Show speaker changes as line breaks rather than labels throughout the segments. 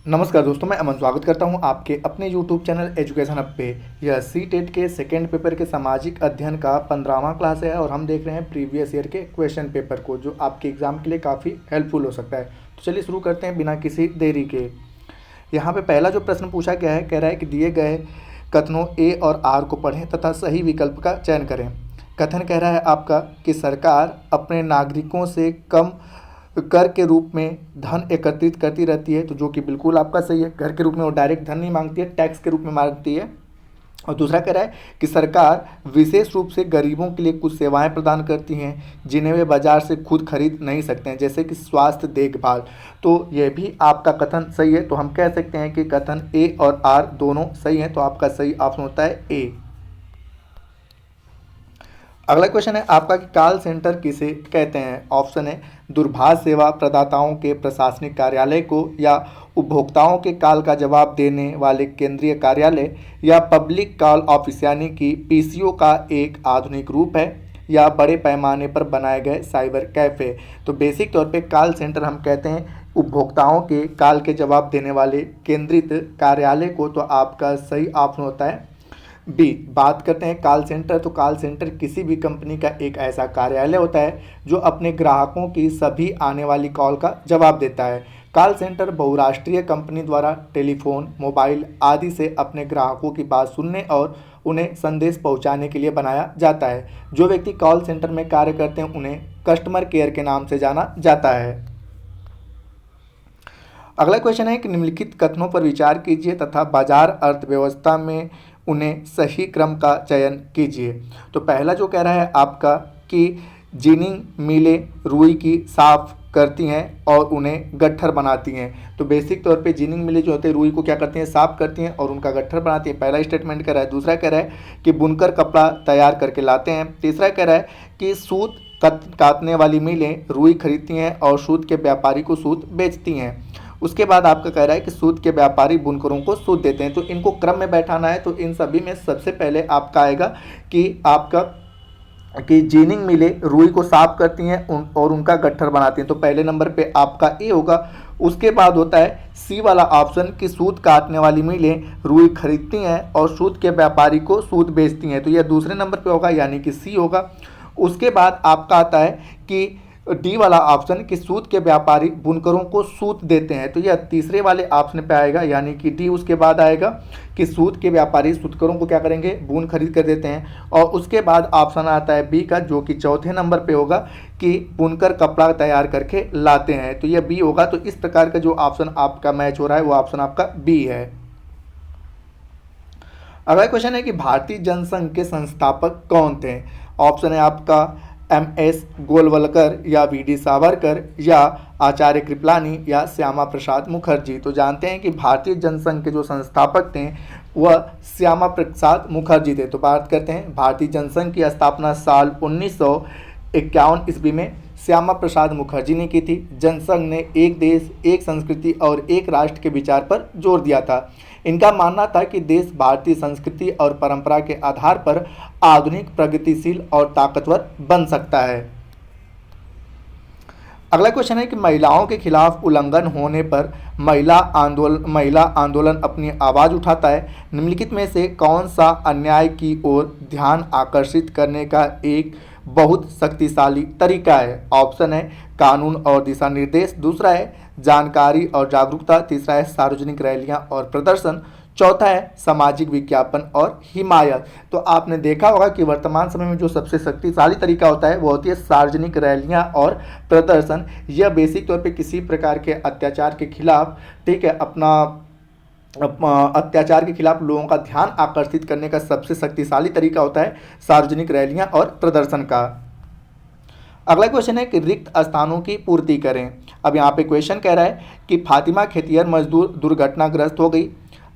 नमस्कार दोस्तों, मैं अमन स्वागत करता हूं आपके अपने YouTube चैनल एजुकेशन हब पे। यह सी-टेट के सेकेंड पेपर के सामाजिक अध्ययन का 15वां क्लास है और हम देख रहे हैं प्रीवियस ईयर के क्वेश्चन पेपर को, जो आपके एग्जाम के लिए काफ़ी हेल्पफुल हो सकता है। तो चलिए शुरू करते हैं बिना किसी देरी के। यहाँ पे पहला जो प्रश्न पूछा गया है, कह रहा है कि दिए गए कथनों ए और आर को पढ़ें तथा सही विकल्प का चयन करें। कथन कह रहा है आपका कि सरकार अपने नागरिकों से कम कर के रूप में धन एकत्रित करती रहती है, तो जो कि बिल्कुल आपका सही है। कर के रूप में वो डायरेक्ट धन नहीं मांगती है, टैक्स के रूप में मांगती है। और दूसरा कह रहा है कि सरकार विशेष रूप से गरीबों के लिए कुछ सेवाएं प्रदान करती हैं जिन्हें वे बाजार से खुद खरीद नहीं सकते हैं, जैसे कि स्वास्थ्य देखभाल। तो यह भी आपका कथन सही है। तो हम कह सकते हैं कि कथन ए और आर दोनों सही हैं। तो आपका सही ऑप्शन होता है ए। अगला क्वेश्चन है आपका कि कॉल सेंटर किसे कहते हैं। ऑप्शन है दूरभाष सेवा प्रदाताओं के प्रशासनिक कार्यालय को, या उपभोक्ताओं के कॉल का जवाब देने वाले केंद्रीय कार्यालय, या पब्लिक कॉल ऑफिस यानी कि पीसीओ का एक आधुनिक रूप है, या बड़े पैमाने पर बनाए गए साइबर कैफ़े। तो बेसिक तौर पे कॉल सेंटर हम कहते हैं उपभोक्ताओं के कॉल के जवाब देने वाले केंद्रित कार्यालय को। तो आपका सही ऑप्शन होता है बी। बात करते हैं कॉल सेंटर। तो कॉल सेंटर किसी भी कंपनी का एक ऐसा कार्यालय होता है जो अपने ग्राहकों की सभी आने वाली कॉल का जवाब देता है। कॉल सेंटर बहुराष्ट्रीय कंपनी द्वारा टेलीफोन, मोबाइल आदि से अपने ग्राहकों की बात सुनने और उन्हें संदेश पहुंचाने के लिए बनाया जाता है। जो व्यक्ति कॉल सेंटर में कार्य करते हैं उन्हें कस्टमर केयर के नाम से जाना जाता है। अगला क्वेश्चन है कि निम्नलिखित कथनों पर विचार कीजिए तथा बाजार अर्थव्यवस्था में उन्हें सही क्रम का चयन कीजिए। तो पहला जो कह रहा है आपका कि जिनिंग मिलें रुई की साफ करती हैं और उन्हें गट्ठर बनाती हैं। तो बेसिक तौर पे जिनिंग मिलें जो होते हैं रुई को क्या करती हैं, साफ करती हैं और उनका गट्ठर बनाती हैं। पहला स्टेटमेंट कह रहा है। दूसरा कह रहा है कि बुनकर कपड़ा तैयार करके लाते हैं। तीसरा कह रहा है कि सूत काटने वाली मिलें रुई खरीदती हैं और सूत के व्यापारी को सूत बेचती हैं। उसके बाद आपका कह रहा है कि सूत के व्यापारी बुनकरों को सूत देते हैं। तो इनको क्रम में बैठाना है। तो इन सभी में सबसे पहले आपका आएगा कि आपका कि जीनिंग मिलें रुई को साफ करती हैं और उनका गट्ठर बनाती हैं। तो पहले नंबर पे आपका ए होगा। उसके बाद होता है सी वाला ऑप्शन कि सूत काटने वाली मिलें रुई खरीदती हैं और सूत के व्यापारी को सूत बेचती हैं। तो यह दूसरे नंबर पे होगा, यानी कि सी होगा। उसके बाद आपका आता है कि डी वाला ऑप्शन कि सूत के व्यापारी बुनकरों को सूत देते हैं। तो यह तीसरे वाले ऑप्शन पे आएगा, यानी कि डी। उसके बाद आएगा कि सूत के व्यापारी सूतकरों को क्या करेंगे, बुन खरीद कर देते हैं। और उसके बाद ऑप्शन आता है बी का, जो कि चौथे नंबर पे होगा कि बुनकर कपड़ा तैयार करके लाते हैं। तो यह बी होगा। तो इस प्रकार का जो ऑप्शन आपका मैच हो रहा है वो ऑप्शन आपका बी है। अगला क्वेश्चन है कि भारतीय जनसंघ के संस्थापक कौन थे। ऑप्शन है आपका MS गोलवलकर, या VD सावरकर, या आचार्य कृपलानी, या श्यामा प्रसाद मुखर्जी। तो जानते हैं कि भारतीय जनसंघ के जो संस्थापक थे वह श्यामा प्रसाद मुखर्जी थे। तो बात करते हैं भारतीय जनसंघ की स्थापना साल 1951 ईस्वी में श्यामा प्रसाद मुखर्जी ने की थी। जनसंघ ने एक देश, एक संस्कृति और एक राष्ट्र के विचार पर जोर दिया था। इनका मानना था कि देश भारतीय संस्कृति और परंपरा के आधार पर आधुनिक, प्रगतिशील और ताकतवर बन सकता है। अगला क्वेश्चन है कि महिलाओं के खिलाफ उल्लंघन होने पर महिला आंदोलन अपनी आवाज़ उठाता है। निम्नलिखित में से कौन सा अन्याय की ओर ध्यान आकर्षित करने का एक बहुत शक्तिशाली तरीका है। ऑप्शन है कानून और दिशा निर्देश। दूसरा है जानकारी और जागरूकता। तीसरा है सार्वजनिक रैलियां और प्रदर्शन। चौथा है सामाजिक विज्ञापन और हिमायत। तो आपने देखा होगा कि वर्तमान समय में जो सबसे शक्तिशाली तरीका होता है वो होती है सार्वजनिक रैलियां और प्रदर्शन। यह बेसिक तौर पे किसी प्रकार के अत्याचार के खिलाफ, ठीक है, अत्याचार के खिलाफ लोगों का ध्यान आकर्षित करने का सबसे शक्तिशाली तरीका होता है सार्वजनिक रैलियां और प्रदर्शन का। अगला क्वेश्चन है कि रिक्त स्थानों की पूर्ति करें। अब यहाँ पे क्वेश्चन कह रहा है कि फातिमा खेतिहर मजदूर दुर्घटनाग्रस्त हो गई।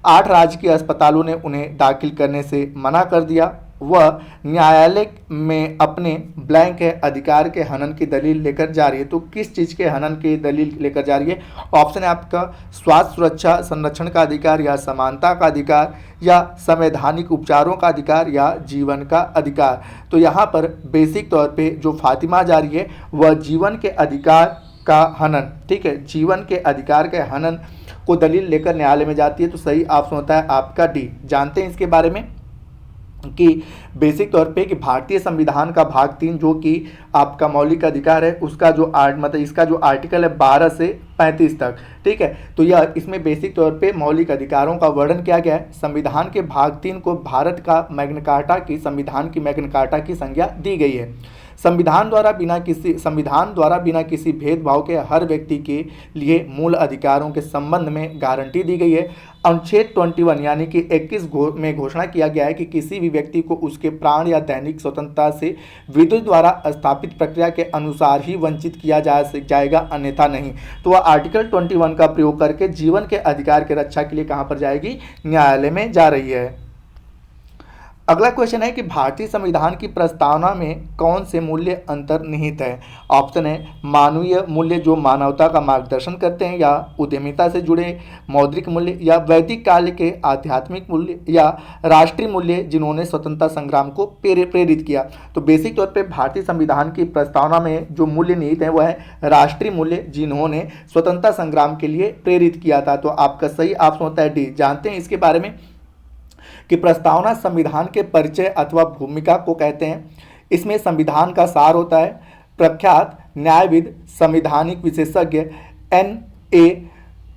8 राजकीय अस्पतालों ने उन्हें दाखिल करने से मना कर दिया। वह न्यायालय में अपने ब्लैंक है अधिकार के हनन की दलील लेकर जा रही है। तो किस चीज़ के हनन की दलील लेकर जा रही है। ऑप्शन है आपका स्वास्थ्य सुरक्षा संरक्षण का अधिकार, या समानता का अधिकार, या संवैधानिक उपचारों का अधिकार, या जीवन का अधिकार। तो यहाँ पर बेसिक तौर पे जो फातिमा जा रही है वह जीवन के अधिकार का हनन, ठीक है, जीवन के अधिकार के हनन को दलील लेकर न्यायालय में जाती है, तो सही ऑप्शन होता है आपका डी। जानते हैं इसके बारे में कि बेसिक तौर पे कि भारतीय संविधान का भाग 3 जो कि आपका मौलिक अधिकार है उसका जो मतलब इसका जो आर्टिकल है 12 से 35 तक, ठीक है, तो यह इसमें बेसिक तौर पे मौलिक अधिकारों का वर्णन किया गया है। संविधान के भाग 3 को भारत का मैग्ना कार्टा की संविधान की मैग्ना कार्टा की संज्ञा दी गई है। संविधान द्वारा बिना किसी भेदभाव के हर व्यक्ति के लिए मूल अधिकारों के संबंध में गारंटी दी गई है। अनुच्छेद 21 यानी कि 21 में घोषणा किया गया है कि किसी भी व्यक्ति को उसके प्राण या दैनिक स्वतंत्रता से विद्युत द्वारा स्थापित प्रक्रिया के अनुसार ही वंचित किया जाएगा, अन्यथा नहीं। तो वह आर्टिकल 21 का प्रयोग करके जीवन के अधिकार की रक्षा के लिए कहाँ पर जाएगी? न्यायालय में जा रही है। अगला क्वेश्चन है कि भारतीय संविधान की प्रस्तावना में कौन से मूल्य अंतर्निहित है? ऑप्शन है मानवीय मूल्य जो मानवता का मार्गदर्शन करते हैं, या उद्यमिता से जुड़े मौद्रिक मूल्य, या वैदिक काल के आध्यात्मिक मूल्य, या राष्ट्रीय मूल्य जिन्होंने स्वतंत्रता संग्राम को प्रेरित किया। तो बेसिक तौर पे भारतीय संविधान की प्रस्तावना में जो मूल्य निहित है वह है राष्ट्रीय मूल्य जिन्होंने स्वतंत्रता संग्राम के लिए प्रेरित किया था। तो आपका सही ऑप्शन होता है डी। जानते हैं इसके बारे में कि प्रस्तावना संविधान के परिचय अथवा भूमिका को कहते हैं। इसमें संविधान का सार होता है। प्रख्यात न्यायविद संवैधानिक विशेषज्ञ N.A.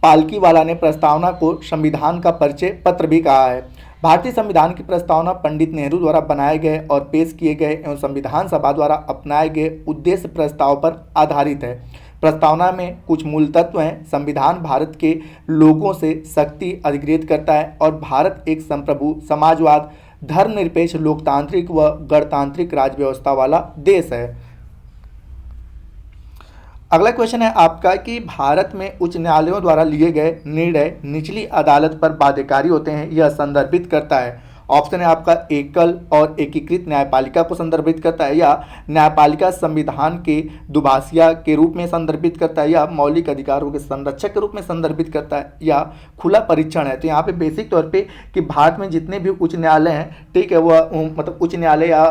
पालकीवाला ने प्रस्तावना को संविधान का परिचय पत्र भी कहा है। भारतीय संविधान की प्रस्तावना पंडित नेहरू द्वारा बनाए गए और पेश किए गए एवं संविधान सभा द्वारा अपनाए गए उद्देश्य प्रस्ताव पर आधारित है। प्रस्तावना में कुछ मूल तत्व हैं। संविधान भारत के लोगों से शक्ति अधिग्रहित करता है और भारत एक संप्रभु समाजवाद, धर्मनिरपेक्ष, लोकतांत्रिक व गणतांत्रिक राज्य व्यवस्था वाला देश है। अगला क्वेश्चन है आपका कि भारत में उच्च न्यायालयों द्वारा लिए गए निर्णय निचली अदालत पर बाध्यकारी होते हैं, यह संदर्भित करता है। ऑप्शन है आपका एकल और एकीकृत न्यायपालिका को संदर्भित करता है, या न्यायपालिका संविधान के दुभाषिया के रूप में संदर्भित करता है, या मौलिक अधिकारों के संरक्षक के रूप में संदर्भित करता है, या खुला परीक्षण है। तो यहाँ पे बेसिक तौर पे कि भारत में जितने भी उच्च न्यायालय हैं, ठीक है, वह मतलब उच्च न्यायालय या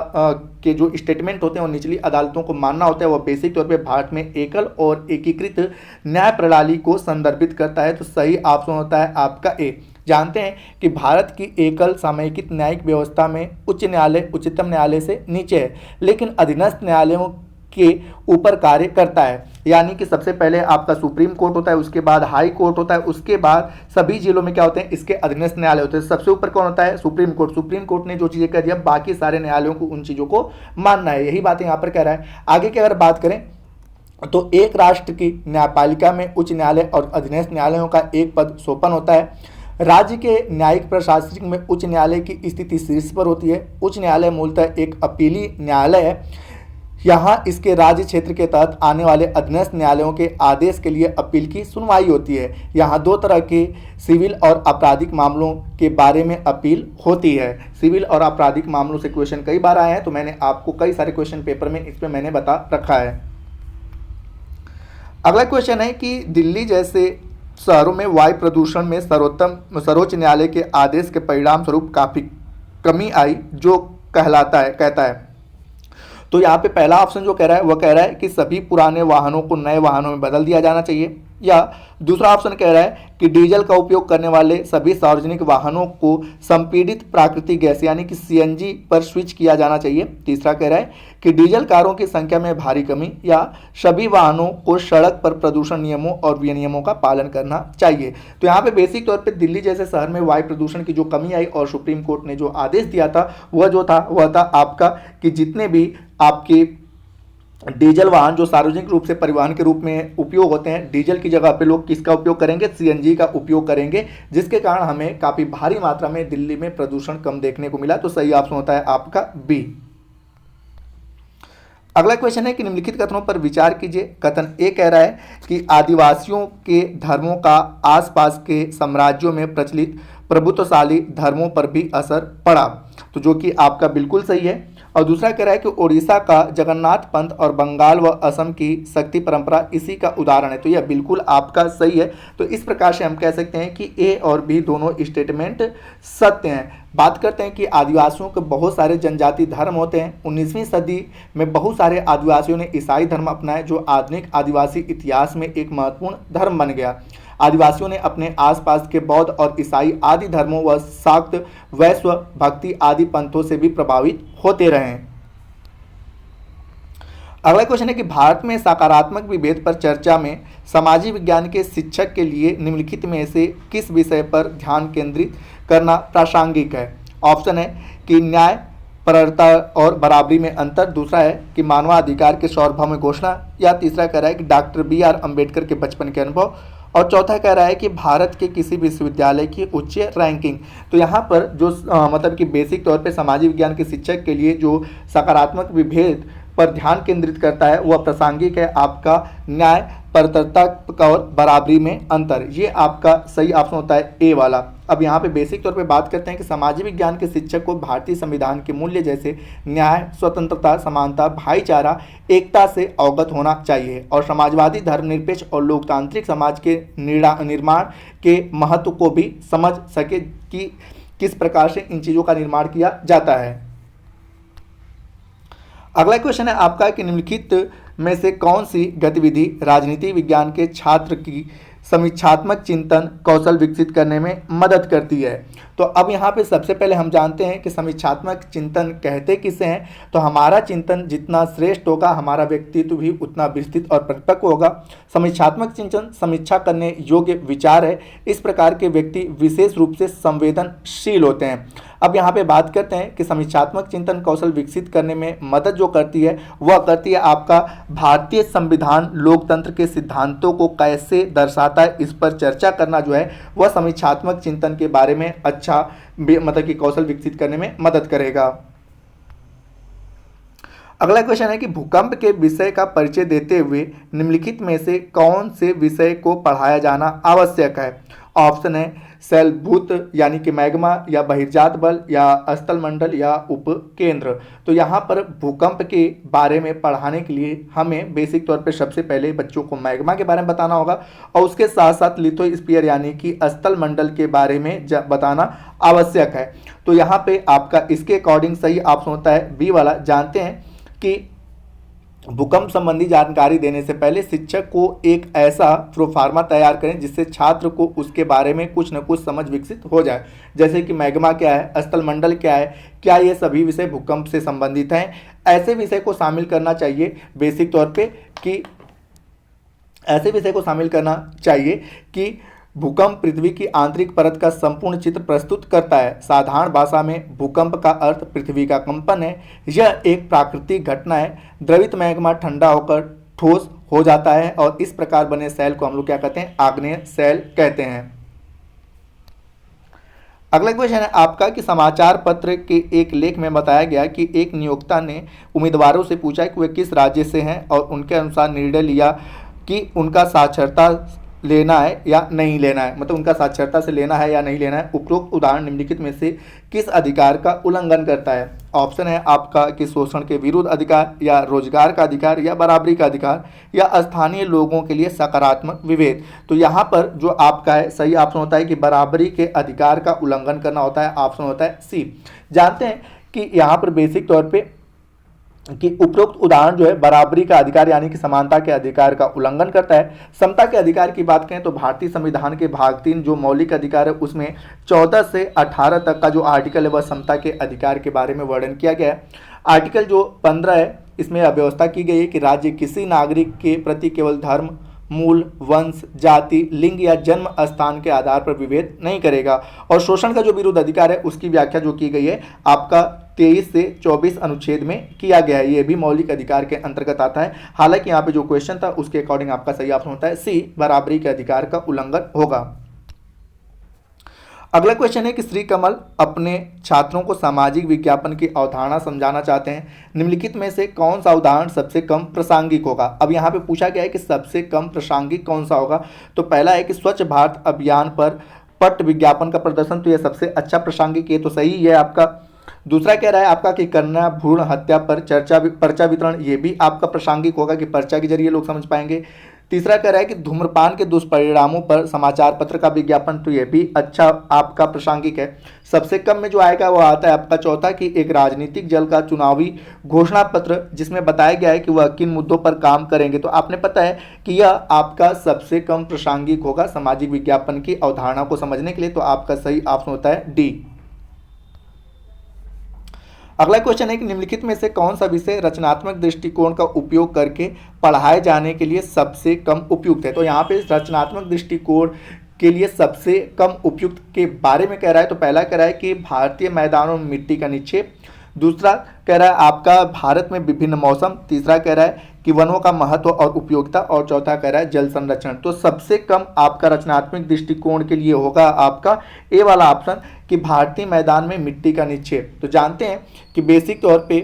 के जो स्टेटमेंट होते हैं वो निचली अदालतों को मानना होता है, वह बेसिक तौर पे भारत में एकल और एकीकृत न्याय प्रणाली को संदर्भित करता है। तो सही ऑप्शन होता है आपका ए। जानते हैं कि भारत की एकल सामयिक न्यायिक व्यवस्था में उच्च न्यायालय उच्चतम न्यायालय से नीचे है, लेकिन अधीनस्थ न्यायालयों के ऊपर कार्य करता है। यानी कि सबसे पहले आपका सुप्रीम कोर्ट होता है, उसके बाद हाई कोर्ट होता है, उसके बाद सभी जिलों में क्या होते हैं? इसके अधीनस्थ न्यायालय होते हैं। सबसे ऊपर कौन होता है? Supreme court. सुप्रीम कोर्ट ने जो चीज़ें कर दिया, बाकी सारे न्यायालयों को उन चीज़ों को मानना है। यही बात यहाँ पर कह रहा है। आगे की अगर बात करें तो एक राष्ट्र की न्यायपालिका में उच्च न्यायालय और अधीनस्थ न्यायालयों का एक पद सोपन होता है। राज्य के न्यायिक प्रशासनिक में उच्च न्यायालय की स्थिति शीर्ष पर होती है। उच्च न्यायालय मूलतः एक अपीली न्यायालय है। यहाँ इसके राज्य क्षेत्र के तहत आने वाले अधीनस्थ न्यायालयों के आदेश के लिए अपील की सुनवाई होती है। यहाँ दो तरह के सिविल और आपराधिक मामलों के बारे में अपील होती है। सिविल और आपराधिक मामलों से क्वेश्चन कई बार आए हैं, तो मैंने आपको कई सारे क्वेश्चन पेपर में इस पर मैंने बता रखा है। अगला क्वेश्चन है कि दिल्ली जैसे शहरों में वायु प्रदूषण में सर्वोच्च न्यायालय के आदेश के परिणाम स्वरूप काफ़ी कमी आई, जो कहता है। तो यहाँ पे पहला ऑप्शन जो कह रहा है वह कह रहा है कि सभी पुराने वाहनों को नए वाहनों में बदल दिया जाना चाहिए, या दूसरा ऑप्शन कह रहा है कि डीजल का उपयोग करने वाले सभी सार्वजनिक वाहनों को संपीड़ित प्राकृतिक गैस यानी कि सीएनजी पर स्विच किया जाना चाहिए। तीसरा कह रहा है कि डीजल कारों की संख्या में भारी कमी, या सभी वाहनों को सड़क पर प्रदूषण नियमों और विनियमों का पालन करना चाहिए। तो यहाँ पे बेसिक तौर पे दिल्ली जैसे शहर में वायु प्रदूषण की जो कमी आई और सुप्रीम कोर्ट ने जो आदेश दिया था वह था आपका कि जितने भी आपके डीजल वाहन जो सार्वजनिक रूप से परिवहन के रूप में उपयोग होते हैं, डीजल की जगह पे लोग किसका उपयोग करेंगे? सीएनजी का उपयोग करेंगे, जिसके कारण हमें काफ़ी भारी मात्रा में दिल्ली में प्रदूषण कम देखने को मिला। तो सही ऑप्शन होता है आपका बी। अगला क्वेश्चन है कि निम्नलिखित कथनों पर विचार कीजिए। कथन ए कह रहा है कि आदिवासियों के धर्मों का आसपास के साम्राज्यों में प्रचलित प्रभुत्वशाली धर्मों पर भी असर पड़ा, तो जो कि आपका बिल्कुल सही है। और दूसरा कह रहा है कि उड़ीसा का जगन्नाथ पंथ और बंगाल व असम की शक्ति परंपरा इसी का उदाहरण है। तो यह बिल्कुल आपका सही है। तो इस प्रकार से हम कह सकते हैं कि ए और बी दोनों स्टेटमेंट सत्य हैं। बात करते हैं कि आदिवासियों के बहुत सारे जनजाति धर्म होते हैं। 19वीं सदी में बहुत सारे आदिवासियों ने ईसाई धर्म अपनाया, जो आधुनिक आदिवासी इतिहास में एक महत्वपूर्ण धर्म बन गया। आदिवासियों ने अपने आसपास के बौद्ध और ईसाई आदि धर्मों व शाक्त वैश्व भक्ति आदि पंथों से भी प्रभावित होते रहे। अगला क्वेश्चन है कि भारत में सकारात्मक विभेद पर चर्चा में सामाजिक विज्ञान के शिक्षक के लिए निम्नलिखित में से किस विषय पर ध्यान केंद्रित करना प्रासंगिक है। ऑप्शन है कि न्याय, परता और बराबरी में अंतर, दूसरा है कि मानवाधिकार के सार्वभौम घोषणा, या तीसरा कह रहा है कि डॉक्टर BR अम्बेडकर के बचपन के अनुभव, और चौथा कह रहा है कि भारत के किसी विश्वविद्यालय की उच्च रैंकिंग। तो यहाँ पर जो मतलब कि बेसिक तौर पे सामाजिक विज्ञान के शिक्षक के लिए जो सकारात्मक विभेद पर ध्यान केंद्रित करता है वह प्रासंगिक है आपका न्याय, परतरता और बराबरी में अंतर। ये आपका सही ऑप्शन होता है ए वाला। अब यहाँ पे बेसिक तौर पे बात करते हैं कि सामाजिक विज्ञान के शिक्षक को भारतीय संविधान के मूल्य जैसे न्याय, स्वतंत्रता, समानता, भाईचारा, एकता से अवगत होना चाहिए और समाजवादी, धर्मनिरपेक्ष और लोकतांत्रिक समाज के निर्माण के महत्व को भी समझ सके कि किस प्रकार से इन चीज़ों का निर्माण किया जाता है। अगला क्वेश्चन है आपका कि निम्नलिखित में से कौन सी गतिविधि राजनीति विज्ञान के छात्र की समीक्षात्मक चिंतन कौशल विकसित करने में मदद करती है। तो अब यहाँ पे सबसे पहले हम जानते हैं कि समीक्षात्मक चिंतन कहते किसे हैं। तो हमारा चिंतन जितना श्रेष्ठ होगा हमारा व्यक्तित्व भी उतना विस्तृत और परिपक्व होगा। समीक्षात्मक चिंतन समीक्षा करने योग्य विचार है। इस प्रकार के व्यक्ति विशेष रूप से संवेदनशील होते हैं। अब यहाँ पे बात करते हैं कि समीक्षात्मक चिंतन कौशल विकसित करने में मदद जो करती है वह करती है आपका भारतीय संविधान लोकतंत्र के सिद्धांतों को कैसे दर्शाता है, इस पर चर्चा करना जो है वह समीक्षात्मक चिंतन के बारे में अच्छा मतलब कि कौशल विकसित करने में मदद करेगा। अगला क्वेश्चन है कि भूकंप के विषय का परिचय देते हुए निम्नलिखित में से कौन से विषय को पढ़ाया जाना आवश्यक है। ऑप्शन है शैलभूत यानी कि मैग्मा, या बहिर्जात बल, या स्थल मंडल, या उपकेंद्र। तो यहाँ पर भूकंप के बारे में पढ़ाने के लिए हमें बेसिक तौर पे सबसे पहले बच्चों को मैग्मा के बारे में बताना होगा और उसके साथ साथ लिथोस्फीयर यानी कि स्थल मंडल के बारे में बताना आवश्यक है। तो यहाँ पे आपका इसके अकॉर्डिंग सही ऑप्शन होता है बी वाला। जानते हैं कि भूकंप संबंधी जानकारी देने से पहले शिक्षक को एक ऐसा प्रोफार्मा तैयार करें जिससे छात्र को उसके बारे में कुछ न कुछ समझ विकसित हो जाए, जैसे कि मैग्मा क्या है, स्थल मंडल क्या है, क्या ये सभी विषय भूकंप से संबंधित हैं। ऐसे विषय को शामिल करना चाहिए बेसिक तौर पे कि ऐसे विषय को शामिल करना चाहिए कि भूकंप पृथ्वी की आंतरिक परत का संपूर्ण चित्र प्रस्तुत करता है। साधारण भाषा में भूकंप का अर्थ पृथ्वी का कंपन है। यह एक प्राकृतिक घटना है। द्रवित मैग्मा ठंडा होकर ठोस हो जाता है और इस प्रकार बने सेल को हम लोग क्या कहते हैं, आग्नेय सेल कहते हैं। अगला क्वेश्चन है आपका कि समाचार पत्र के एक लेख में बताया गया कि एक नियोक्ता ने उम्मीदवारों से पूछा कि वे किस राज्य से हैं और उनके अनुसार निर्णय लिया कि उनका साक्षरता लेना है या नहीं लेना है, मतलब उनका साक्षरता से लेना है या नहीं लेना है। उपरोक्त उदाहरण निम्नलिखित में से किस अधिकार का उल्लंघन करता है। ऑप्शन है आपका कि शोषण के विरुद्ध अधिकार, या रोजगार का अधिकार, या बराबरी का अधिकार, या स्थानीय लोगों के लिए सकारात्मक विभेद। तो यहाँ पर जो आपका है सही ऑप्शन होता है कि बराबरी के अधिकार का उल्लंघन करना होता है। ऑप्शन होता है सी। जानते हैं कि यहाँ पर बेसिक तौर पर कि उपरोक्त उदाहरण जो है बराबरी का अधिकार यानी कि समानता के अधिकार का उल्लंघन करता है। समता के अधिकार की बात करें तो भारतीय संविधान के भाग 3 जो मौलिक अधिकार है उसमें 14 से 18 तक का जो आर्टिकल है वह समता के अधिकार के बारे में वर्णन किया गया है। आर्टिकल जो 15 है इसमें व्यवस्था की गई है कि राज्य किसी नागरिक के प्रति केवल धर्म, मूल, वंश, जाति, लिंग या जन्म स्थान के आधार पर विभेद नहीं करेगा। और शोषण का जो विरुद्ध अधिकार है उसकी व्याख्या जो की गई है आपका 23 से 24 अनुच्छेद में किया गया है। ये भी मौलिक अधिकार के अंतर्गत आता है। हालांकि यहाँ पे जो क्वेश्चन था उसके अकॉर्डिंग आपका सही ऑप्शन होता है सी, बराबरी के अधिकार का उल्लंघन होगा। अगला क्वेश्चन है कि श्री कमल अपने छात्रों को सामाजिक विज्ञापन की अवधारणा समझाना चाहते हैं। निम्नलिखित में से कौन सा उदाहरण सबसे कम प्रासंगिक होगा। अब यहाँ पे पूछा गया है कि सबसे कम प्रासंगिक कौन सा होगा। तो पहला है कि स्वच्छ भारत अभियान पर पट विज्ञापन का प्रदर्शन। तो यह सबसे अच्छा प्रासंगिक, ये तो सही है आपका। दूसरा कह रहा है आपका कि कन्या भ्रूण हत्या पर पर्चा वितरण, ये भी आपका प्रासंगिक होगा कि पर्चा के जरिए लोग समझ पाएंगे। तीसरा कह रहा है कि धूम्रपान के दुष्परिणामों पर समाचार पत्र का विज्ञापन, तो ये भी अच्छा आपका प्रासंगिक है। सबसे कम में जो आएगा वो आता है आपका चौथा कि एक राजनीतिक दल का चुनावी घोषणा पत्र जिसमें बताया गया है कि वह किन मुद्दों पर काम करेंगे, तो आपने पता है कि यह आपका सबसे कम प्रासंगिक होगा सामाजिक विज्ञापन की अवधारणा को समझने के लिए। तो आपका सही ऑप्शन होता है डी। अगला क्वेश्चन है कि निम्नलिखित में से कौन सा विषय रचनात्मक दृष्टिकोण का उपयोग करके पढ़ाए जाने के लिए सबसे कम उपयुक्त है। तो यहाँ पे रचनात्मक दृष्टिकोण के लिए सबसे कम उपयुक्त के बारे में कह रहा है। तो पहला कह रहा है कि भारतीय मैदानों में मिट्टी का निक्षेप, दूसरा कह रहा है आपका भारत में विभिन्न मौसम, तीसरा कह रहा है कि वनों का महत्व और उपयोगिता, और चौथा कह रहा है जल संरक्षण। तो सबसे कम आपका रचनात्मक दृष्टिकोण के लिए होगा आपका ए वाला ऑप्शन कि भारतीय मैदान में मिट्टी का निक्षेप। तो जानते हैं कि बेसिक तौर पे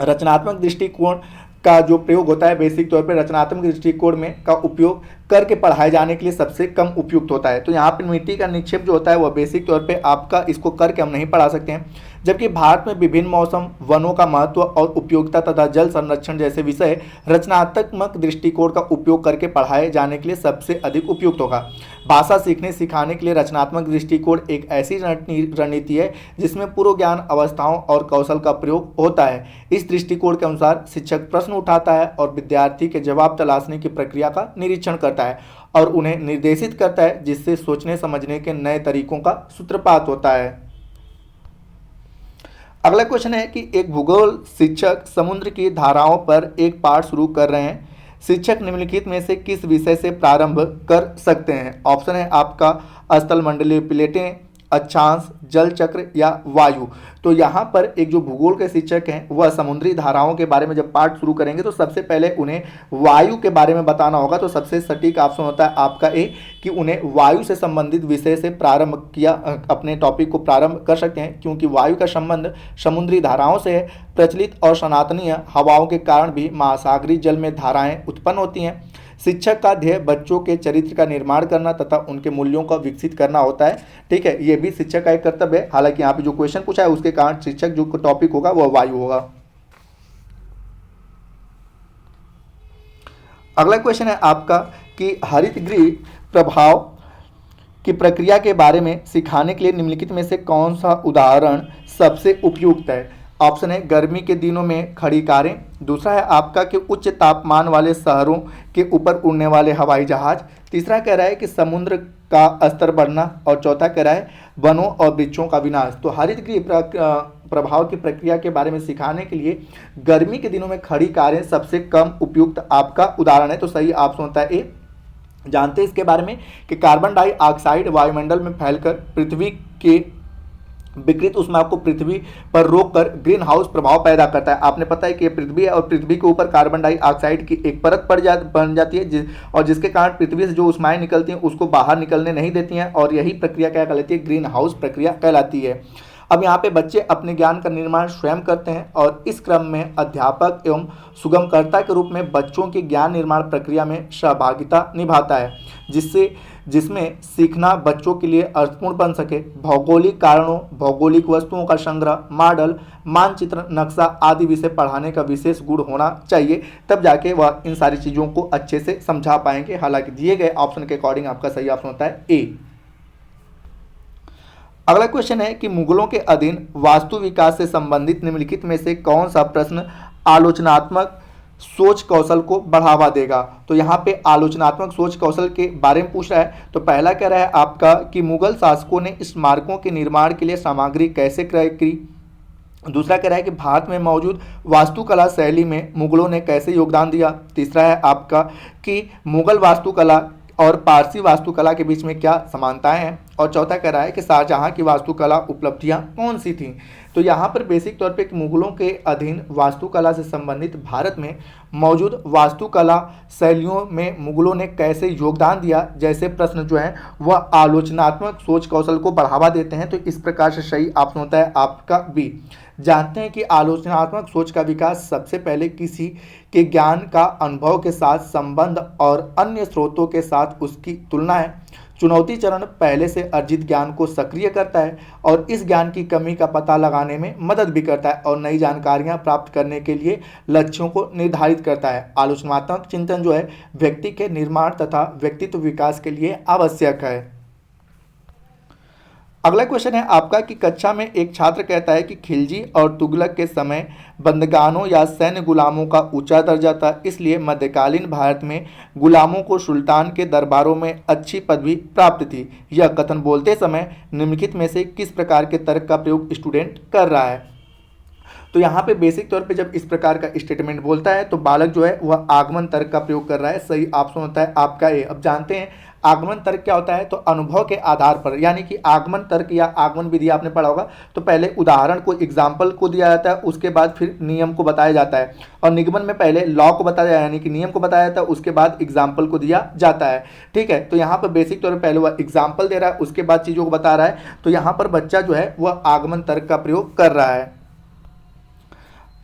रचनात्मक दृष्टिकोण का जो प्रयोग होता है बेसिक तौर पे रचनात्मक दृष्टिकोण में का उपयोग करके पढ़ाए जाने के लिए सबसे कम उपयुक्त होता है। तो यहाँ पे मिट्टी का निक्षेप जो होता है वह बेसिक तौर पे आपका इसको करके हम नहीं पढ़ा सकते हैं, जबकि भारत में विभिन्न मौसम, वनों का महत्व और उपयोगिता तथा जल संरक्षण जैसे विषय रचनात्मक दृष्टिकोण का उपयोग करके पढ़ाए जाने के लिए सबसे अधिक उपयुक्त होगा। भाषा सीखने सिखाने के लिए रचनात्मक दृष्टिकोण एक ऐसी रणनीति है जिसमें पूर्व ज्ञान अवस्थाओं और कौशल का प्रयोग होता है। इस दृष्टिकोण के अनुसार शिक्षक प्रश्न उठाता है और विद्यार्थी के जवाब तलाशने की प्रक्रिया का निरीक्षण करता है और उन्हें निर्देशित करता है, जिससे सोचने समझने के नए तरीकों का सूत्रपात होता है। अगला क्वेश्चन है कि एक भूगोल शिक्षक समुद्र की धाराओं पर एक पाठ शुरू कर रहे हैं। शिक्षक निम्नलिखित में से किस विषय से प्रारंभ कर सकते हैं। ऑप्शन है आपका स्थल मंडलीय प्लेटें, अक्षांश, जल चक्र या वायु। तो यहाँ पर एक जो भूगोल के शिक्षक हैं वह समुद्री धाराओं के बारे में जब पाठ शुरू करेंगे तो सबसे पहले उन्हें वायु के बारे में बताना होगा। तो सबसे सटीक ऑप्शन होता है आपका ए कि उन्हें वायु से संबंधित विषय से प्रारंभ किया अपने टॉपिक को प्रारंभ कर सकते हैं, क्योंकि वायु का संबंध समुद्री धाराओं से है। प्रचलित और सनातनीय हवाओं के कारण भी महासागरीय जल में धाराएं उत्पन्न होती हैं। शिक्षक का ध्येय बच्चों के चरित्र का निर्माण करना तथा उनके मूल्यों को विकसित करना होता है। ठीक है, ये भी शिक्षक का एक कर्तव्य है। हालांकि यहाँ पे जो क्वेश्चन पूछा है उसके कारण शिक्षक जो टॉपिक होगा वह वायु होगा। अगला क्वेश्चन है आपका कि हरितगृह प्रभाव की प्रक्रिया के बारे में सिखाने के लिए निम्नलिखित में से कौन सा उदाहरण सबसे उपयुक्त है। ऑप्शन है गर्मी के दिनों में खड़ी कारें, दूसरा है आपका कि उच्च तापमान वाले शहरों के ऊपर उड़ने वाले हवाई जहाज, तीसरा कह रहा है कि समुद्र का स्तर बढ़ना, और चौथा कह रहा है वनों और वृक्षों का विनाश। तो हरितगृह प्रभाव की प्रक्रिया के बारे में सिखाने के लिए गर्मी के दिनों में खड़ी कारें सबसे कम उपयुक्त आपका उदाहरण है। तो सही ऑप्शन होता है ए। जानते हैं इसके बारे में कि कार्बन डाइऑक्साइड वायुमंडल में फैलकर पृथ्वी के विकृत ऊष्मा को पृथ्वी पर रोककर ग्रीन हाउस प्रभाव पैदा करता है। आपने पता है कि पृथ्वी है और पृथ्वी के ऊपर कार्बन डाइऑक्साइड की एक परत बन जाती है और जिसके कारण पृथ्वी से जो ऊष्माएं निकलती हैं उसको बाहर निकलने नहीं देती हैं, और यही प्रक्रिया क्या कहलाती है, ग्रीन हाउस प्रक्रिया कहलाती है। अब यहाँ पे बच्चे अपने ज्ञान का निर्माण स्वयं करते हैं और इस क्रम में अध्यापक एवं सुगमकर्ता के रूप में बच्चों की ज्ञान निर्माण प्रक्रिया में सहभागिता निभाता है, जिसमें सीखना बच्चों के लिए अर्थपूर्ण बन सके। भौगोलिक कारणों, भौगोलिक वस्तुओं का संग्रह, मॉडल, मानचित्र, नक्शा आदि विषय पढ़ाने का विशेष गुण होना चाहिए, तब जाके वह इन सारी चीज़ों को अच्छे से समझा पाएंगे। हालांकि दिए गए ऑप्शन के अकॉर्डिंग आपका सही ऑप्शन होता है ए। अगला क्वेश्चन है कि मुगलों के अधीन वास्तु विकास से संबंधित निम्नलिखित में से कौन सा प्रश्न आलोचनात्मक सोच कौशल को बढ़ावा देगा। तो यहाँ पे आलोचनात्मक सोच कौशल के बारे में पूछ रहा है। तो पहला कह रहा है आपका कि मुगल शासकों ने स्मारकों के निर्माण के लिए सामग्री कैसे क्रय की, दूसरा कह रहा है कि भारत में मौजूद वास्तुकला शैली में मुगलों ने कैसे योगदान दिया, तीसरा है आपका कि मुगल वास्तुकला और पारसी वास्तुकला के बीच में क्या समानताएं हैं, और चौथा कह रहा है कि शाहजहां की वास्तुकला उपलब्धियां कौन सी थीं। तो यहाँ पर बेसिक तौर पे मुगलों के अधीन वास्तुकला से संबंधित भारत में मौजूद वास्तुकला शैलियों में मुगलों ने कैसे योगदान दिया जैसे प्रश्न जो है वह आलोचनात्मक सोच कौशल को बढ़ावा देते हैं। तो इस प्रकार से सही ऑप्शन होता है आपका बी। जानते हैं कि आलोचनात्मक सोच का विकास सबसे पहले किसी के ज्ञान का अनुभव के साथ संबंध और अन्य स्रोतों के साथ उसकी तुलना है। चुनौती चरण पहले से अर्जित ज्ञान को सक्रिय करता है और इस ज्ञान की कमी का पता लगाने में मदद भी करता है और नई जानकारियां प्राप्त करने के लिए लक्ष्यों को निर्धारित करता है। आलोचनात्मक चिंतन जो है व्यक्ति के निर्माण तथा व्यक्तित्व विकास के लिए आवश्यक है। अगला क्वेश्चन है आपका कि कक्षा में एक छात्र कहता है कि खिलजी और तुगलक के समय बंदगानों या सैन्य गुलामों का ऊंचा दर्जा था, इसलिए मध्यकालीन भारत में गुलामों को सुल्तान के दरबारों में अच्छी पदवी प्राप्त थी। यह कथन बोलते समय निम्नलिखित में से किस प्रकार के तर्क का प्रयोग स्टूडेंट कर रहा है? तो यहाँ पे बेसिक तौर पे जब इस प्रकार का स्टेटमेंट बोलता है तो बालक जो है वह आगमन तर्क का प्रयोग कर रहा है। सही ऑप्शन होता है आपका ए। अब जानते हैं आगमन तर्क क्या होता है, तो अनुभव के आधार पर, यानी कि आगमन तर्क या आगमन विधि आपने पढ़ा होगा तो पहले उदाहरण को एग्जाम्पल को दिया जाता है, उसके बाद फिर नियम को बताया जाता है, और निगमन में पहले लॉ को बताया यानी कि नियम को बताया जाता है, उसके बाद एग्जाम्पल को दिया जाता है। ठीक है, तो यहाँ पर बेसिक तौर पर पहले वह एग्जाम्पल दे रहा है, उसके बाद चीज़ों को बता रहा है, तो यहाँ पर बच्चा जो है वह आगमन तर्क का प्रयोग कर रहा है।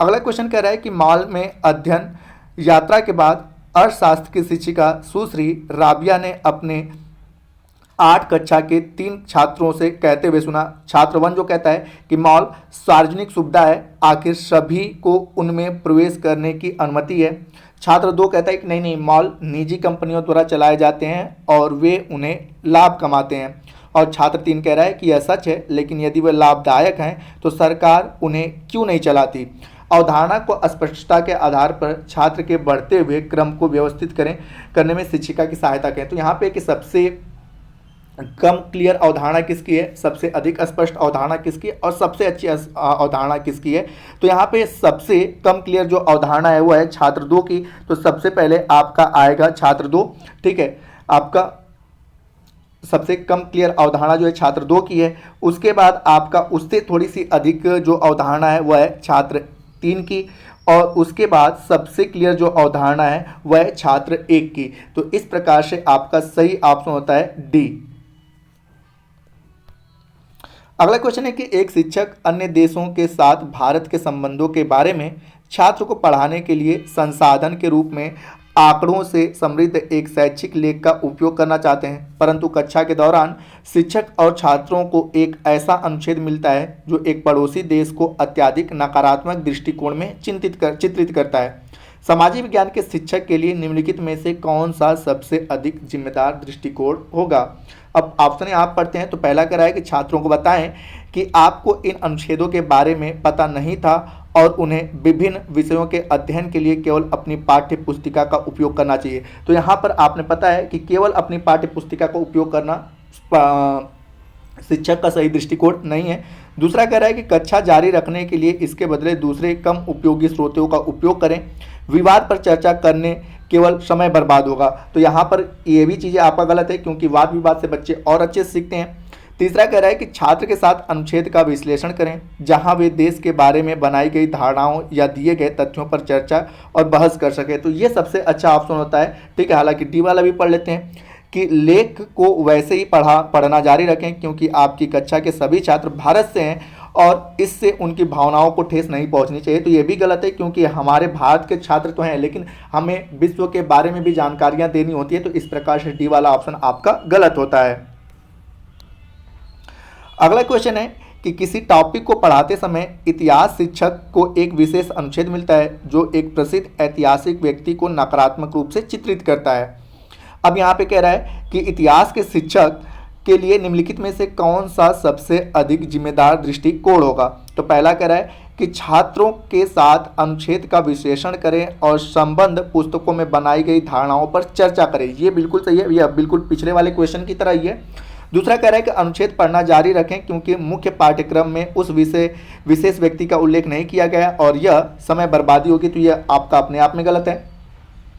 अगला क्वेश्चन कह रहा है कि मॉल में अध्ययन यात्रा के बाद अर्थशास्त्र की शिक्षिका सुश्री राबिया ने अपने 8 कक्षा के 3 छात्रों से कहते हुए सुना। छात्र 1 जो कहता है कि मॉल सार्वजनिक सुविधा है, आखिर सभी को उनमें प्रवेश करने की अनुमति है। छात्र 2 कहता है कि नहीं नहीं, मॉल निजी कंपनियों द्वारा चलाए जाते हैं और वे उन्हें लाभ कमाते हैं। और छात्र 3 कह रहा है कि यह सच है, लेकिन यदि वे लाभदायक हैं तो सरकार उन्हें क्यों नहीं चलाती। अवधारणा को स्पष्टता के आधार पर छात्र के बढ़ते हुए क्रम को व्यवस्थित करने में शिक्षिका की सहायता करें। तो यहाँ पे कि सबसे कम क्लियर अवधारणा किसकी है, सबसे अधिक स्पष्ट अवधारणा किसकी है और सबसे अच्छी अवधारणा किसकी है। तो यहाँ पे सबसे कम क्लियर जो अवधारणा है वो है छात्र 2 की। तो सबसे पहले आपका आएगा छात्र 2। ठीक है, आपका सबसे कम क्लियर अवधारणा जो है छात्र 2 की है। उसके बाद आपका उससे थोड़ी सी अधिक जो अवधारणा है वह है छात्र 3 की, और उसके बाद सबसे क्लियर जो अवधारणा है वह है छात्र 1 की। तो इस प्रकार से आपका सही ऑप्शन होता है डी। अगला क्वेश्चन है कि एक शिक्षक अन्य देशों के साथ भारत के संबंधों के बारे में छात्र को पढ़ाने के लिए संसाधन के रूप में आंकड़ों से समृद्ध एक शैक्षिक लेख का उपयोग करना चाहते हैं, परंतु कक्षा के दौरान शिक्षक और छात्रों को एक ऐसा अनुच्छेद मिलता है जो एक पड़ोसी देश को अत्यधिक नकारात्मक दृष्टिकोण में चित्रित करता है। सामाजिक विज्ञान के शिक्षक के लिए निम्नलिखित में से कौन सा सबसे अधिक जिम्मेदार दृष्टिकोण होगा? अब ऑप्शन आप पढ़ते हैं। तो पहला कह रहा है कि छात्रों को बताएं कि आपको इन अनुच्छेदों के बारे में पता नहीं था और उन्हें विभिन्न विषयों के अध्ययन के लिए केवल अपनी पाठ्य पुस्तिका का उपयोग करना चाहिए। तो यहाँ पर आपने पता है कि केवल अपनी पाठ्य पुस्तिका का उपयोग करना शिक्षक का सही दृष्टिकोण नहीं है। दूसरा कह रहा है कि कक्षा जारी रखने के लिए इसके बदले दूसरे कम उपयोगी स्रोतों का उपयोग करें। विवाद पर चर्चा करने केवल समय बर्बाद होगा। तो यहाँ पर ये भी चीज़ें आपका गलत है, क्योंकि वाद विवाद से बच्चे और अच्छे से सीखते हैं। तीसरा कह रहा है कि छात्र के साथ अनुच्छेद का विश्लेषण करें, जहां वे देश के बारे में बनाई गई धारणाओं या दिए गए तथ्यों पर चर्चा और बहस कर सके। तो ये सबसे अच्छा ऑप्शन होता है। ठीक है, हालांकि डी वाला भी पढ़ लेते हैं कि लेख को वैसे ही पढ़ना जारी रखें, क्योंकि आपकी कक्षा के सभी छात्र भारत से हैं और इससे उनकी भावनाओं को ठेस नहीं पहुंचनी चाहिए। तो ये भी गलत है, क्योंकि हमारे भारत के छात्र तो हैं, लेकिन हमें विश्व के बारे में भी जानकारियाँ देनी होती है। तो इस प्रकार से डी वाला ऑप्शन आपका गलत होता है। अगला क्वेश्चन है कि किसी टॉपिक को पढ़ाते समय इतिहास शिक्षक को एक विशेष अनुच्छेद मिलता है जो एक प्रसिद्ध ऐतिहासिक व्यक्ति को नकारात्मक रूप से चित्रित करता है। अब यहाँ पे कह रहा है कि इतिहास के शिक्षक के लिए निम्नलिखित में से कौन सा सबसे अधिक जिम्मेदार दृष्टिकोण होगा? तो पहला कह रहा है कि छात्रों के साथ अनुच्छेद का विश्लेषण करें और संबंध पुस्तकों में बनाई गई धारणाओं पर चर्चा करें। ये बिल्कुल सही है, यह बिल्कुल पिछले वाले क्वेश्चन की तरह ही है। दूसरा कह रहा है कि अनुच्छेद पढ़ना जारी रखें, क्योंकि मुख्य पाठ्यक्रम में उस विशेष व्यक्ति का उल्लेख नहीं किया गया और यह समय बर्बादी होगी। तो यह आपका अपने आप में गलत है,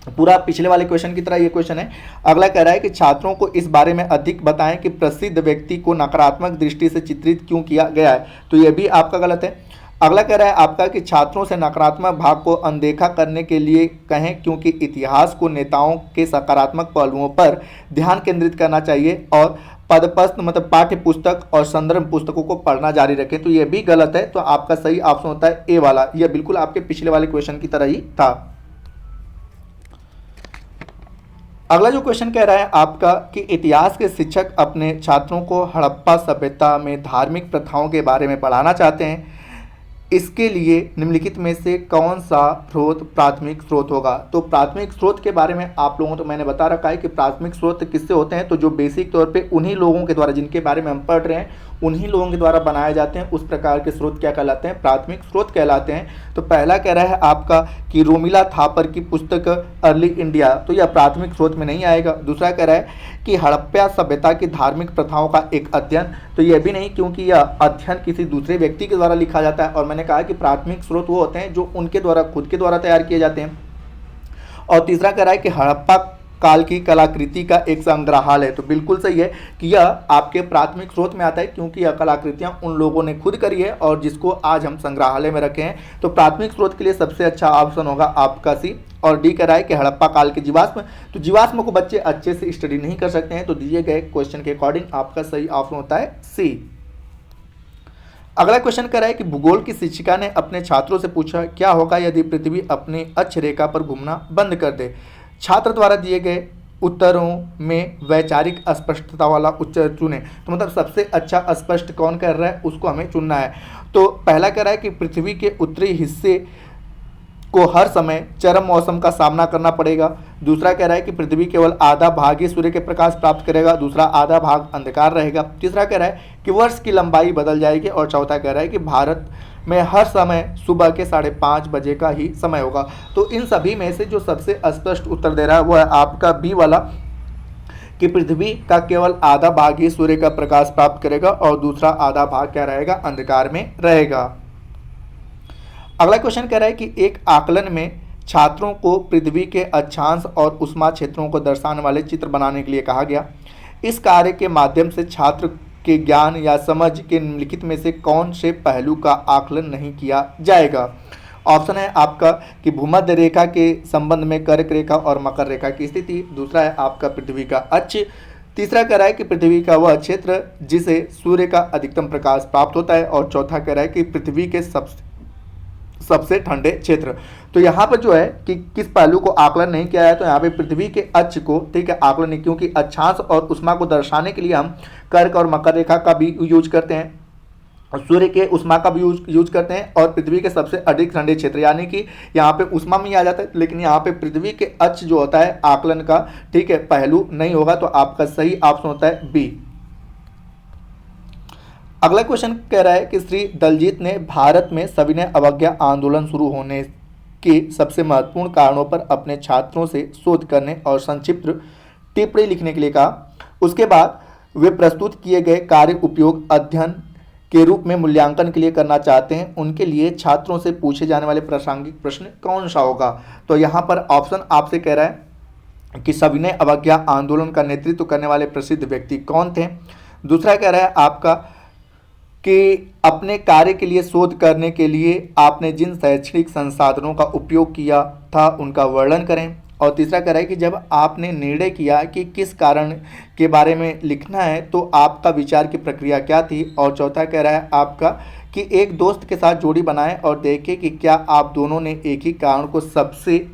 पूरा पिछले वाले क्वेश्चन की तरह ये क्वेश्चन है। अगला कह रहा है कि छात्रों को इस बारे में अधिक बताएं कि प्रसिद्ध व्यक्ति को नकारात्मक दृष्टि से चित्रित क्यों किया गया है। तो यह भी आपका गलत है। अगला कह रहा है आपका कि छात्रों से नकारात्मक भाग को अनदेखा करने के लिए कहें, क्योंकि इतिहास को नेताओं के सकारात्मक पहलुओं पर ध्यान केंद्रित करना चाहिए और पदपस्त मतलब पाठ्य पुस्तक और संदर्भ पुस्तकों को पढ़ना जारी रखें। तो यह भी गलत है। तो आपका सही ऑप्शन होता है ए वाला, यह बिल्कुल आपके पिछले वाले क्वेश्चन की तरह ही था। अगला जो क्वेश्चन कह रहा है आपका कि इतिहास के शिक्षक अपने छात्रों को हड़प्पा सभ्यता में धार्मिक प्रथाओं के बारे में पढ़ाना चाहते हैं, इसके लिए निम्नलिखित में से कौन सा स्रोत प्राथमिक स्रोत होगा। तो प्राथमिक स्रोत के बारे में आप लोगों को तो मैंने बता रखा है कि प्राथमिक स्रोत किससे होते हैं, तो जो बेसिक तौर पे उन्हीं लोगों के द्वारा जिनके बारे में हम पढ़ रहे हैं उन्हीं लोगों के द्वारा बनाए जाते हैं, उस प्रकार के स्रोत क्या कहलाते हैं, प्राथमिक स्रोत कहलाते हैं। तो पहला कह रहा है आपका कि रोमिला थापर की पुस्तक अर्ली इंडिया, तो यह प्राथमिक स्रोत में नहीं आएगा। दूसरा कह रहा है कि हड़प्पा सभ्यता की धार्मिक प्रथाओं का एक अध्ययन, तो यह भी नहीं, क्योंकि यह अध्ययन किसी दूसरे व्यक्ति के द्वारा लिखा जाता है और मैंने कहा कि प्राथमिक स्रोत वो होते हैं जो उनके द्वारा खुद के द्वारा तैयार किए जाते हैं। और तीसरा कह रहा है कि हड़प्पा काल की कलाकृति का एक संग्रहालय, तो बिल्कुल सही है कि यह आपके प्राथमिक स्रोत में आता है, क्योंकि यह कलाकृतियां उन लोगों ने खुद करी है और जिसको आज हम संग्रहालय में रखे हैं। तो प्राथमिक स्रोत के लिए सबसे अच्छा ऑप्शन होगा आपका सी। और डी कह रहा है कि हड़प्पा काल के जीवाश्म, तो जीवाश्म को बच्चे अच्छे से स्टडी नहीं कर सकते हैं, तो दिए गए क्वेश्चन के अकॉर्डिंग आपका सही ऑप्शन होता है सी। अगला क्वेश्चन कह रहा है कि भूगोल की शिक्षिका ने अपने छात्रों से पूछा क्या होगा यदि पृथ्वी अपनी अक्ष रेखा पर घूमना बंद कर दे। छात्र द्वारा दिए गए उत्तरों में वैचारिक अस्पष्टता वाला उत्तर चुने, तो मतलब सबसे अच्छा स्पष्ट कौन कर रहा है उसको हमें चुनना है। तो पहला कह रहा है कि पृथ्वी के उत्तरी हिस्से को हर समय चरम मौसम का सामना करना पड़ेगा। दूसरा कह रहा है कि पृथ्वी केवल आधा भाग ही सूर्य के प्रकाश प्राप्त करेगा, दूसरा आधा भाग अंधकार रहेगा। तीसरा कह रहा है कि वर्ष की लंबाई बदल जाएगी और चौथा कह रहा है कि भारत में हर समय सुबह के 5:30 बजे का ही समय होगा। तो इन सभी में से जो सबसे स्पष्ट उत्तर दे रहा है वो है आपका बी वाला कि पृथ्वी का केवल आधा भाग ही सूर्य का प्रकाश प्राप्त करेगा और दूसरा आधा भाग क्या रहेगा, अंधकार में रहेगा। अगला क्वेश्चन कह रहा है कि एक आकलन में छात्रों को पृथ्वी के अक्षांश और उष्मा क्षेत्रों को दर्शाने वाले चित्र बनाने के लिए कहा गया। इस कार्य के माध्यम से छात्र के ज्ञान या समझ के निम्नलिखित में से कौन से पहलू का आकलन नहीं किया जाएगा। ऑप्शन है आपका कि भूमध्य रेखा के संबंध में कर्क रेखा और मकर रेखा की स्थिति। दूसरा है आपका पृथ्वी का अक्ष। तीसरा कह रहा है कि पृथ्वी का वह क्षेत्र जिसे सूर्य का अधिकतम प्रकाश प्राप्त होता है और चौथा कह रहा है कि पृथ्वी के सबसे ठंडे क्षेत्र। तो यहाँ पर जो है कि किस पहलू को आकलन नहीं किया है, तो यहाँ पे पृथ्वी के अक्ष को, ठीक है, आकलन नहीं, क्योंकि अक्षांश और उष्मा को दर्शाने के लिए हम कर्क और मकर रेखा का भी यूज करते हैं और सूर्य के उष्मा का भी यूज करते हैं और पृथ्वी के सबसे अधिक ठंडे क्षेत्र, यानी कि यहाँ पे उष्मा में ही आ जाता है, लेकिन यहाँ पे पृथ्वी के अक्ष जो होता है आकलन का, ठीक है, पहलू नहीं होगा। तो आपका सही ऑप्शन होता है बी। अगला क्वेश्चन कह रहा है कि श्री दलजीत ने भारत में सविनय अवज्ञा आंदोलन शुरू होने के सबसे महत्वपूर्ण कारणों पर अपने छात्रों से शोध करने और संक्षिप्त टिप्पणी लिखने के लिए कहा। उसके बाद वे प्रस्तुत किए गए कार्य उपयोग अध्ययन के रूप में मूल्यांकन के लिए करना चाहते हैं। उनके लिए छात्रों से पूछे जाने वाले प्रासंगिक प्रश्न कौन सा होगा। तो यहाँ पर ऑप्शन आपसे कह रहा है कि सविनय अवज्ञा आंदोलन का नेतृत्व करने वाले प्रसिद्ध व्यक्ति कौन थे। दूसरा कह रहा है आपका कि अपने कार्य के लिए शोध करने के लिए आपने जिन शैक्षणिक संसाधनों का उपयोग किया था उनका वर्णन करें। और तीसरा कह रहा है कि जब आपने निर्णय किया कि किस कारण के बारे में लिखना है तो आपका विचार की प्रक्रिया क्या थी। और चौथा कह रहा है आपका कि एक दोस्त के साथ जोड़ी बनाएं और देखें कि क्या आप दोनों ने एक ही कारण को सबसे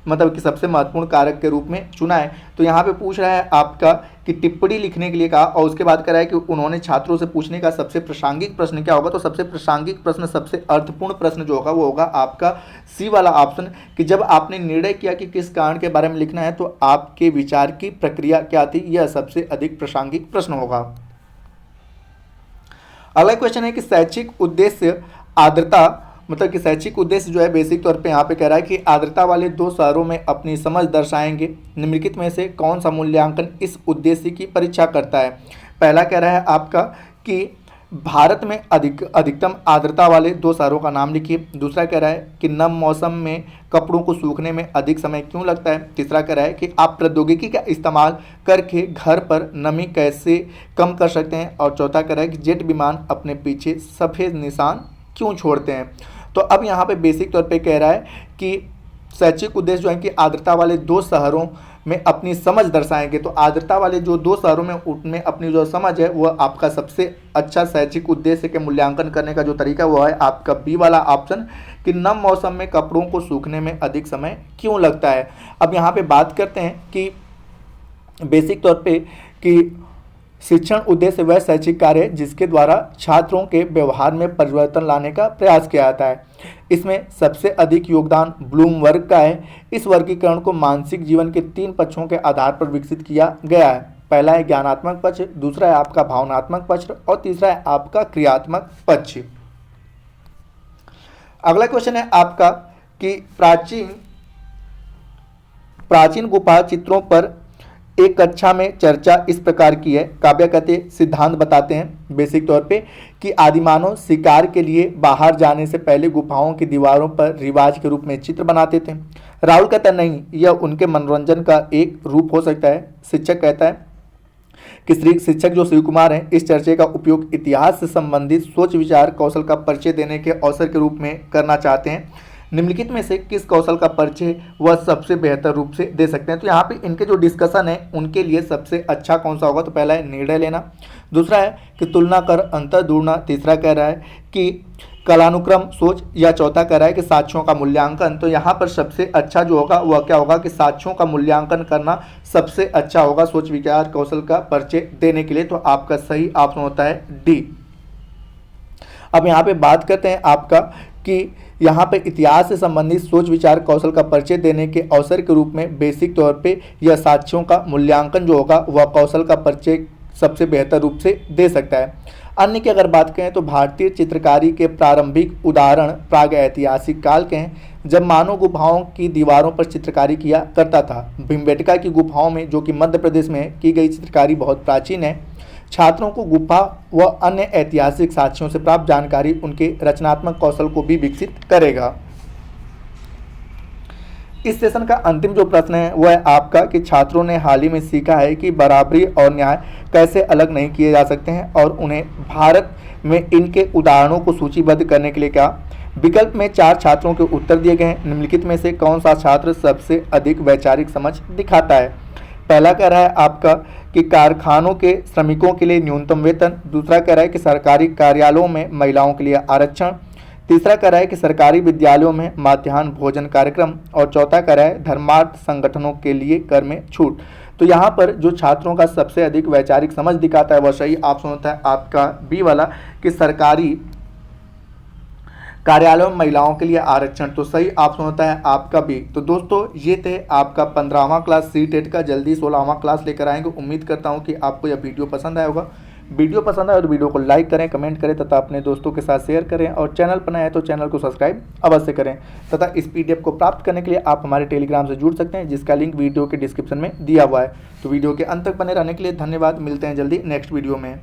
महत्वपूर्ण कारक के रूप में चुना है। तो यहाँ पे पूछ रहा है आपका कि टिप्पणी लिखने के लिए कहा और उसके बाद कह रहा है कि उन्होंने छात्रों से पूछने का सबसे प्रासंगिक प्रश्न क्या होगा। तो सबसे प्रासंगिक प्रश्न, सबसे अर्थपूर्ण प्रश्न जो होगा वो होगा आपका सी वाला ऑप्शन कि जब आपने निर्णय किया कि किस कारण के बारे में लिखना है तो आपके विचार की प्रक्रिया क्या थी, यह सबसे अधिक प्रासंगिक प्रश्न होगा। अगला क्वेश्चन है कि शैक्षिक उद्देश्य आर्द्रता, मतलब कि शैक्षिक उद्देश्य जो है बेसिक तौर पे यहाँ पे कह रहा है कि आर्द्रता वाले दो शहरों में अपनी समझ दर्शाएंगे। निम्नलिखित में से कौन सा मूल्यांकन इस उद्देश्य की परीक्षा करता है। पहला कह रहा है आपका कि भारत में अधिकतम आर्द्रता वाले दो शहरों का नाम लिखिए। दूसरा कह रहा है कि नम मौसम में कपड़ों को सूखने में अधिक समय क्यों लगता है। तीसरा कह रहा है कि आप प्रौद्योगिकी का इस्तेमाल करके घर पर नमी कैसे कम कर सकते हैं। और चौथा कह रहा है कि जेट विमान अपने पीछे सफ़ेद निशान क्यों छोड़ते हैं। तो अब यहाँ पे बेसिक तौर पे कह रहा है कि शैक्षिक उद्देश्य जो है कि आर्द्रता वाले दो शहरों में अपनी समझ दर्शाएंगे। तो आर्द्रता वाले जो दो शहरों में उनमें अपनी जो समझ है वह आपका सबसे अच्छा शैक्षिक उद्देश्य के मूल्यांकन करने का जो तरीका वो है आपका बी वाला ऑप्शन कि नम मौसम में कपड़ों को सूखने में अधिक समय क्यों लगता है। अब यहाँ पे बात करते हैं कि बेसिक तौर पे कि शिक्षण उद्देश्य वह शैक्षिक कार्य है जिसके द्वारा छात्रों के व्यवहार में परिवर्तन लाने का प्रयास किया जाता है। इसमें सबसे अधिक योगदान ब्लूम वर्ग का है। इस वर्गीकरण को मानसिक जीवन के 3 पक्षों के आधार पर विकसित किया गया है। पहला है ज्ञानात्मक पक्ष, दूसरा है आपका भावनात्मक पक्ष और तीसरा है आपका क्रियात्मक पक्ष। अगला क्वेश्चन है आपका कि प्राचीन गुफा चित्रों पर एक कक्षा में चर्चा इस प्रकार की है। काव्य कहते सिद्धांत बताते हैं बेसिक तौर पे कि आदिमानव शिकार के लिए बाहर जाने से पहले गुफाओं की दीवारों पर रिवाज के रूप में चित्र बनाते थे। राहुल कहता नहीं, यह उनके मनोरंजन का एक रूप हो सकता है। शिक्षक कहता है कि शिक्षक जो शिव कुमार हैं इस चर्चे का उपयोग इतिहास से संबंधित सोच विचार कौशल का परिचय देने के अवसर के रूप में करना चाहते हैं। निम्नलिखित में से किस कौशल का परिचय वह सबसे बेहतर रूप से दे सकते हैं। तो यहाँ पे इनके जो डिस्कशन है उनके लिए सबसे अच्छा कौन सा होगा, तो पहला है निर्णय लेना, दूसरा है कि तुलना कर अंतर ढूंढना, तीसरा कह रहा है कि कालानुक्रम सोच, या चौथा कह रहा है कि साक्ष्यों का मूल्यांकन। तो यहाँ पर सबसे अच्छा जो होगा वह क्या होगा कि साक्ष्यों का मूल्यांकन करना सबसे अच्छा होगा सोच विचार कौशल का परिचय देने के लिए। तो आपका सही ऑप्शन होता है डी। अब यहाँ पे बात करते हैं आपका कि यहाँ पे इतिहास से संबंधित सोच विचार कौशल का परिचय देने के अवसर के रूप में बेसिक तौर पे यह साक्ष्यों का मूल्यांकन जो होगा वह कौशल का परिचय सबसे बेहतर रूप से दे सकता है। अन्य की अगर बात करें तो भारतीय चित्रकारी के प्रारंभिक उदाहरण प्राग ऐतिहासिक काल के हैं, जब मानव गुफाओं की दीवारों पर चित्रकारी किया करता था। भीमबेटका की गुफाओं में, जो कि मध्य प्रदेश में की गई चित्रकारी बहुत प्राचीन है। छात्रों को गुफा व अन्य ऐतिहासिक साक्ष्यों से प्राप्त जानकारी उनके रचनात्मक कौशल को भी विकसित करेगा। इस सेशन का अंतिम जो प्रश्न है वह है आपका कि छात्रों ने हाल ही में सीखा है कि बराबरी और न्याय कैसे अलग नहीं किए जा सकते हैं और उन्हें भारत में इनके उदाहरणों को सूचीबद्ध करने के लिए क्या। विकल्प में 4 छात्रों के उत्तर दिए गए हैं। निम्नलिखित में से कौन सा छात्र सबसे अधिक वैचारिक समझ दिखाता है। पहला कह रहा है आपका कि कारखानों के श्रमिकों के लिए न्यूनतम वेतन, दूसरा कह रहा है कि सरकारी कार्यालयों में महिलाओं के लिए आरक्षण, तीसरा कह रहा है कि सरकारी विद्यालयों में मध्याह्न भोजन कार्यक्रम और चौथा कह रहा है धर्मार्थ संगठनों के लिए कर में छूट। तो यहाँ पर जो छात्रों का सबसे अधिक वैचारिक समझ दिखाता है वह सही ऑप्शन होता है आपका बी वाला कि सरकारी कार्यालयों में महिलाओं के लिए आरक्षण। तो सही ऑप्शन होता है आपका बी। तो दोस्तों ये थे आपका 15वां क्लास सी-टेट का। जल्दी 16वां क्लास लेकर आएंगे। उम्मीद करता हूँ कि आपको यह वीडियो पसंद आया होगा। वीडियो पसंद आए तो वीडियो को लाइक करें, कमेंट करें तथा अपने दोस्तों के साथ शेयर करें और चैनल पर नए हैं तो चैनल को सब्सक्राइब अवश्य करें। तथा इस PDF को प्राप्त करने के लिए आप हमारे टेलीग्राम से जुड़ सकते हैं जिसका लिंक वीडियो के डिस्क्रिप्शन में दिया हुआ है। तो वीडियो के अंत तक बने रहने के लिए धन्यवाद। मिलते हैं जल्दी नेक्स्ट वीडियो में।